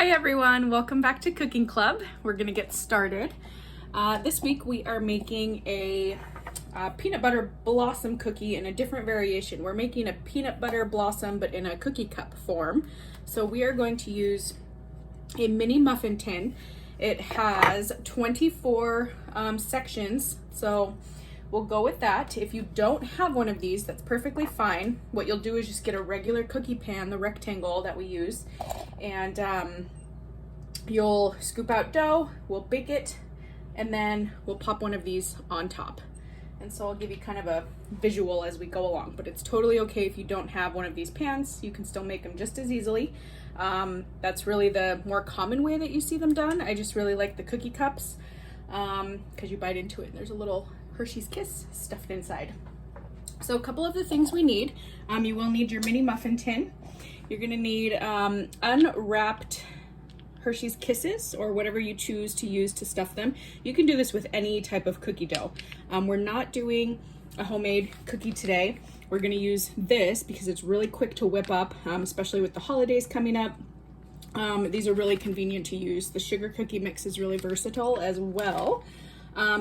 Hi everyone, welcome back to Cooking Club. We're gonna get started. This week we are making a peanut butter blossom cookie in a different variation. We're making a peanut butter blossom but in a cookie cup form. So we are going to use a mini muffin tin. It has 24 sections, so we'll go with that. If you don't have one of these, that's perfectly fine. What you'll do is just get a regular cookie pan, the rectangle that we use, and you'll scoop out dough, we'll bake it, and then we'll pop one of these on top. And so I'll give you kind of a visual as we go along, but it's totally okay if you don't have one of these pans. You can still make them just as easily. That's really the more common way that you see them done. I just really like the cookie cups because you bite into it and there's a little Hershey's Kiss stuffed inside. So a couple of the things we need. You will need your mini muffin tin. You're gonna need unwrapped Hershey's Kisses or whatever you choose to use to stuff them. You can do this with any type of cookie dough. We're not doing a homemade cookie today. We're gonna use this because it's really quick to whip up, especially with the holidays coming up. These are really convenient to use. The sugar cookie mix is really versatile as well.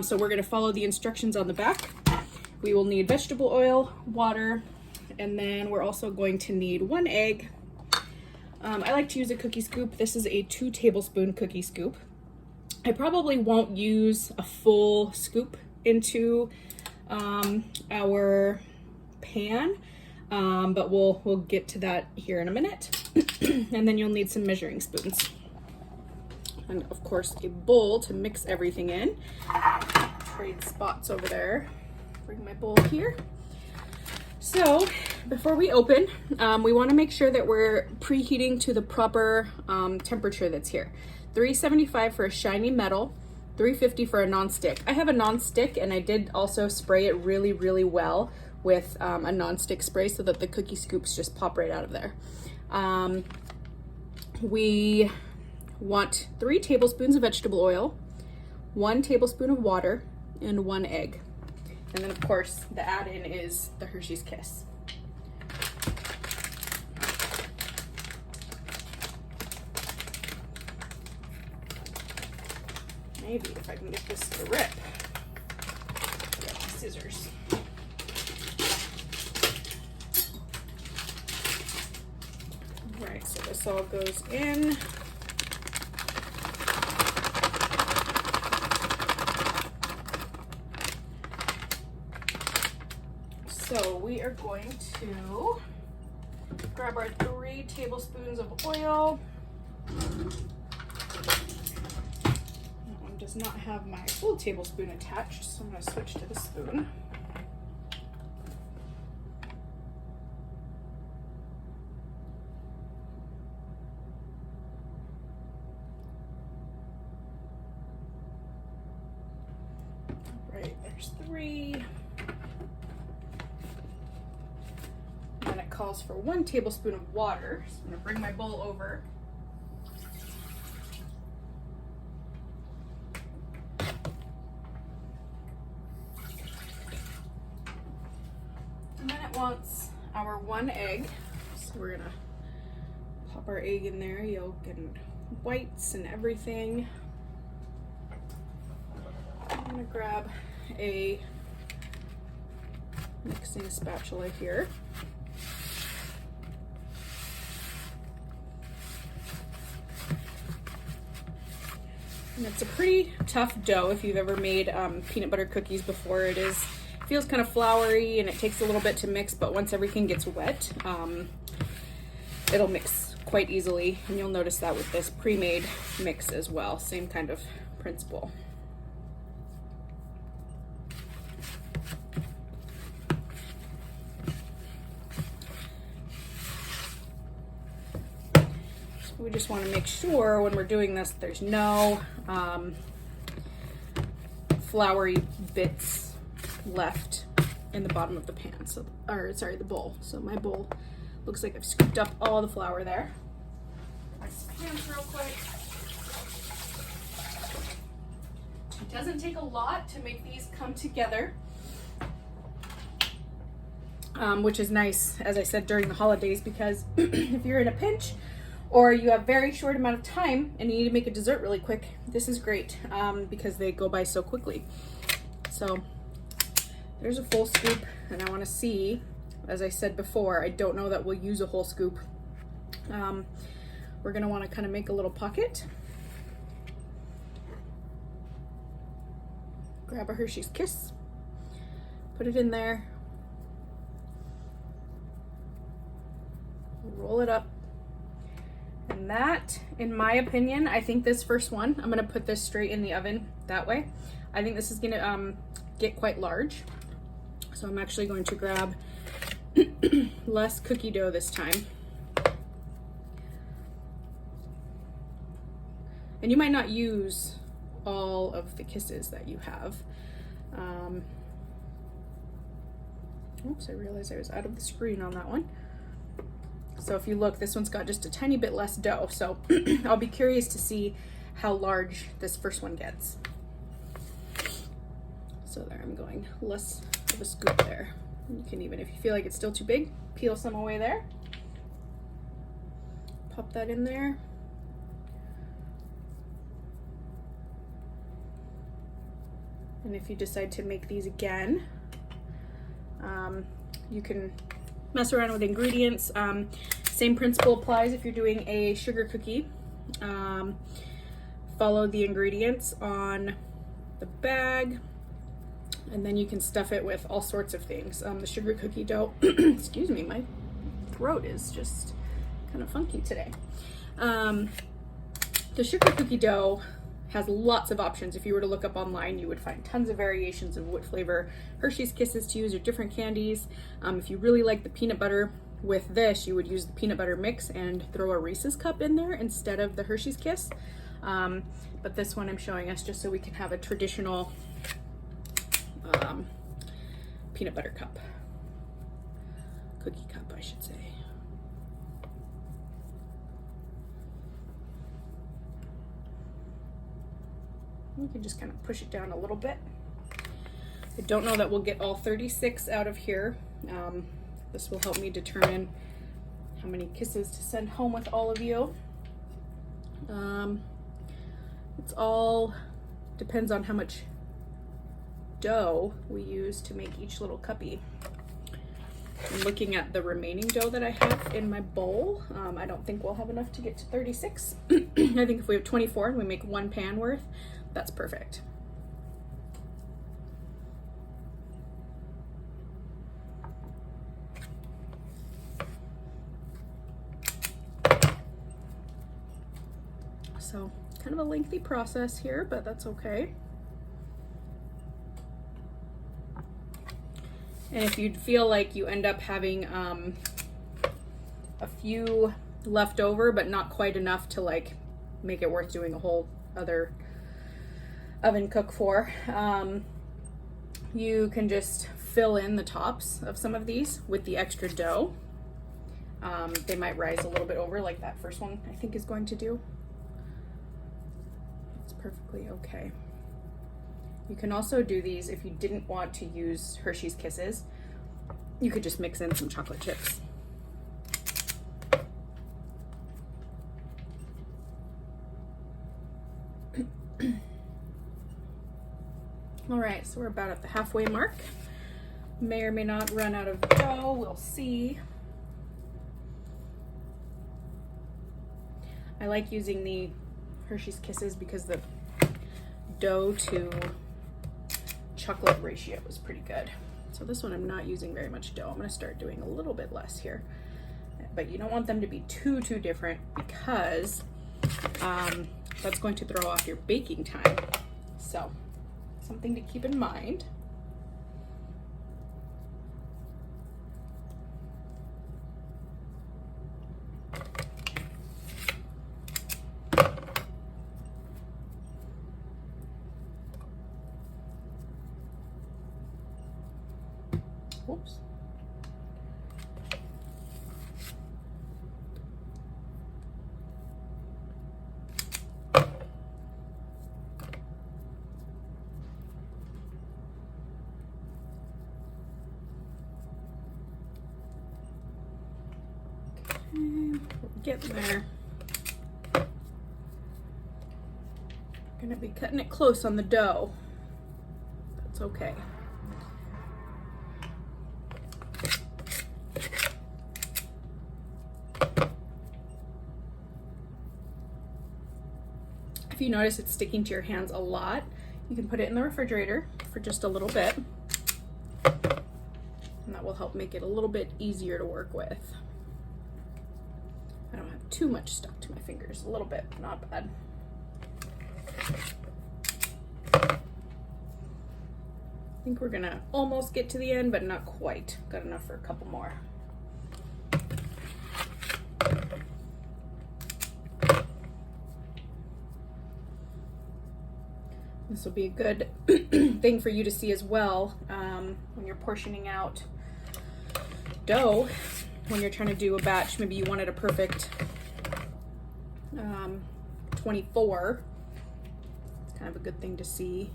So we're gonna follow the instructions on the back. We will need vegetable oil, water, and then we're also going to need 1 egg. I like to use a cookie scoop. This is a 2 tablespoon cookie scoop. I probably won't use a full scoop into our pan, but we'll get to that here in a minute. And then you'll need some measuring spoons. And of course a bowl to mix everything in. Trade spots over there. Bring my bowl here. So before we open, we want to make sure that we're preheating to the proper temperature that's here. 375 for a shiny metal, 350 for a non-stick. I have a non-stick and I did also spray it really, really well with a non-stick spray so that the cookie scoops just pop right out of there. We want 3 tablespoons of vegetable oil, 1 tablespoon of water, and 1 egg. And then of course the add-in is the Hershey's Kiss. Maybe if I can get this to rip. Get my scissors. All right, so this all goes in. So we are going to grab our 3 tablespoons of oil. That one does not have my full tablespoon attached, so I'm going to switch to the spoon. All right, there's 3. Calls for 1 tablespoon of water. So I'm going to bring my bowl over. And then it wants our 1 egg. So we're going to pop our egg in there, yolk and whites and everything. I'm going to grab a mixing spatula here. And it's a pretty tough dough if you've ever made peanut butter cookies before. It feels kind of floury and it takes a little bit to mix, but once everything gets wet, it'll mix quite easily. And you'll notice that with this pre-made mix as well. Same kind of principle. We just want to make sure when we're doing this there's no floury bits left in the bottom of the pan, the bowl. So my bowl looks like I've scooped up all the flour there. Rinse my hands real quick. It doesn't take a lot to make these come together. which is nice, as I said, during the holidays, because if you're in a pinch or you have very short amount of time and you need to make a dessert really quick, this is great because they go by so quickly. So there's a full scoop, and I want to see, as I said before, I don't know that we'll use a whole scoop. We're going to want to kind of make a little pocket. Grab a Hershey's Kiss, put it in there, roll it up, and that, in my opinion, I think this first one, I'm going to put this straight in the oven that way. I think this is going to get quite large, so I'm actually going to grab less cookie dough this time. And you might not use all of the kisses that you have. Oops, I realized I was out of the screen on that one. So if you look, this one's got just a tiny bit less dough. So I'll be curious to see how large this first one gets. So there, I'm going less of a scoop there. You can even, if you feel like it's still too big, peel some away there. Pop that in there. And if you decide to make these again, you can mess around with ingredients. Same principle applies if you're doing a sugar cookie. Follow the ingredients on the bag, and then you can stuff it with all sorts of things. The sugar cookie dough, excuse me, my throat is just kind of funky today. The sugar cookie dough has lots of options. If you were to look up online, you would find tons of variations of what flavor Hershey's Kisses to use, or different candies. If you really like the peanut butter with this, you would use the peanut butter mix and throw a Reese's cup in there instead of the Hershey's Kiss. But this one I'm showing us just so we can have a traditional peanut butter cup. Cookie cup, I should say. You can just kind of push it down a little bit. I don't know that we'll get all 36 out of here. This will help me determine how many kisses to send home with all of you. It's all depends on how much dough we use to make each little cuppy. I'm looking at the remaining dough that I have in my bowl. I don't think we'll have enough to get to 36. I think if we have 24 and we make one pan worth, that's perfect. So kind of a lengthy process here, but that's okay. And if you feel like you end up having a few left over, but not quite enough to like make it worth doing a whole other oven cook for, you can just fill in the tops of some of these with the extra dough. They might rise a little bit over like that first one I think is going to do. It's perfectly okay. You can also do these if you didn't want to use Hershey's Kisses. You could just mix in some chocolate chips. All right, so we're about at the halfway mark. May or may not run out of dough, we'll see. I like using the Hershey's Kisses because the dough to chocolate ratio is pretty good. So this one I'm not using very much dough. I'm gonna start doing a little bit less here. But you don't want them to be too different because that's going to throw off your baking time. So something to keep in mind. Whoops. Okay, we're getting there. Gonna be cutting it close on the dough. That's okay. If you notice it's sticking to your hands a lot, you can put it in the refrigerator for just a little bit, and that will help make it a little bit easier to work with. I don't have too much stuck to my fingers, a little bit, not bad. I think we're gonna almost get to the end, but not quite. Got enough for a couple more. This will be a good thing for you to see as well when you're portioning out dough. When you're trying to do a batch, maybe you wanted a perfect 24. It's kind of a good thing to see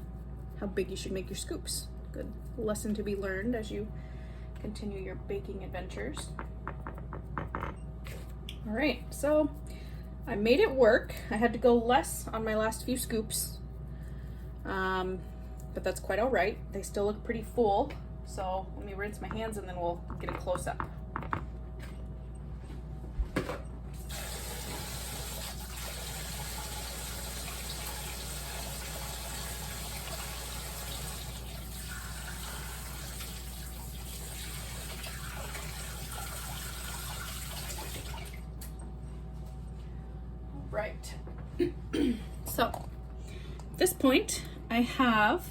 how big you should make your scoops. Good lesson to be learned as you continue your baking adventures. All right, so I made it work. I had to go less on my last few scoops, but that's quite all right. They still look pretty full. So let me rinse my hands and then we'll get a close up. Right. So at this point I have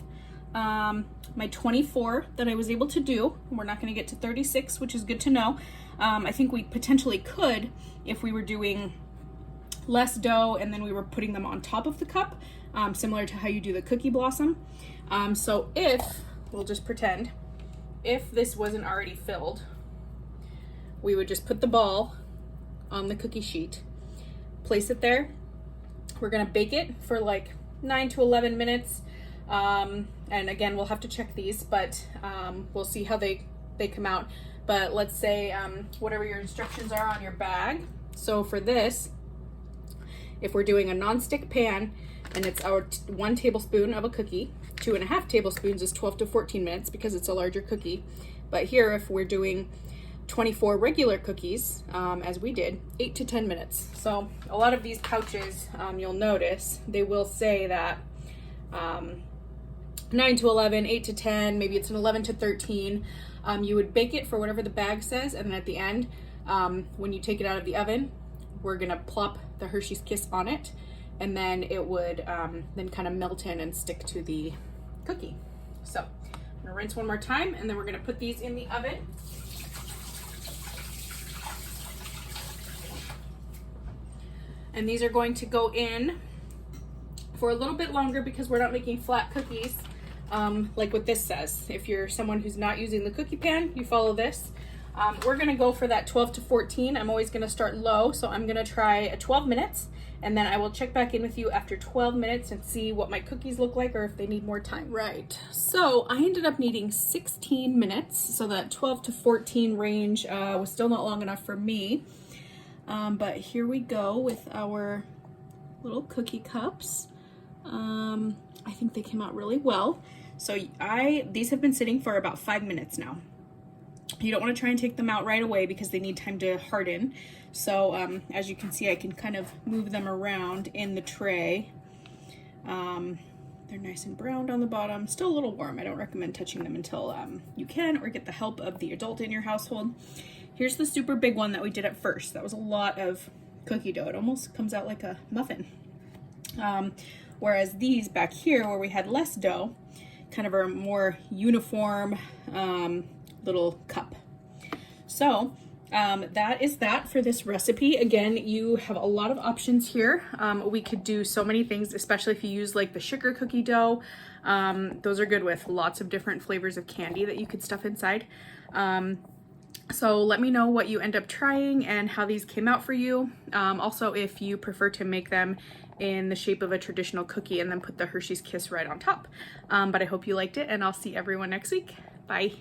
my 24 that I was able to do. We're not going to get to 36, which is good to know. I think we potentially could if we were doing less dough and then we were putting them on top of the cup, similar to how you do the cookie blossom. So if, we'll just pretend, if this wasn't already filled, we would just put the ball on the cookie sheet, place it there. We're gonna bake it for like 9 to 11 minutes. And again, we'll have to check these, but we'll see how they come out. But let's say whatever your instructions are on your bag. So for this, if we're doing a non-stick pan and it's our 1 tablespoon of a cookie, 2.5 tablespoons is 12 to 14 minutes because it's a larger cookie. But here, if we're doing 24 regular cookies, as we did, 8 to 10 minutes. So a lot of these pouches, you'll notice, they will say that 9 to 11, 8 to 10, maybe it's an 11 to 13. You would bake it for whatever the bag says, and then at the end, when you take it out of the oven, we're gonna plop the Hershey's Kiss on it, and then it would then kind of melt in and stick to the cookie. So I'm gonna rinse one more time, and then we're gonna put these in the oven. And these are going to go in for a little bit longer because we're not making flat cookies like what this says. If you're someone who's not using the cookie pan, you follow this. We're gonna go for that 12 to 14. I'm always gonna start low, so I'm gonna try a 12 minutes, and then I will check back in with you after 12 minutes and see what my cookies look like or if they need more time. Right, so I ended up needing 16 minutes, so that 12 to 14 range was still not long enough for me. But here we go with our little cookie cups. I think they came out really well. So these have been sitting for about 5 minutes now. You don't want to try and take them out right away because they need time to harden. So as you can see, I can kind of move them around in the tray. They're nice and browned on the bottom, still a little warm. I don't recommend touching them until you can, or get the help of the adult in your household. Here's the super big one that we did at first. That was a lot of cookie dough. It almost comes out like a muffin. Whereas these back here, where we had less dough, kind of are a more uniform little cup. So that is that for this recipe. Again, you have a lot of options here. We could do so many things, especially if you use like the sugar cookie dough. Those are good with lots of different flavors of candy that you could stuff inside. So let me know what you end up trying and how these came out for you. Also, if you prefer to make them in the shape of a traditional cookie and then put the Hershey's Kiss right on top. But I hope you liked it, and I'll see everyone next week. Bye.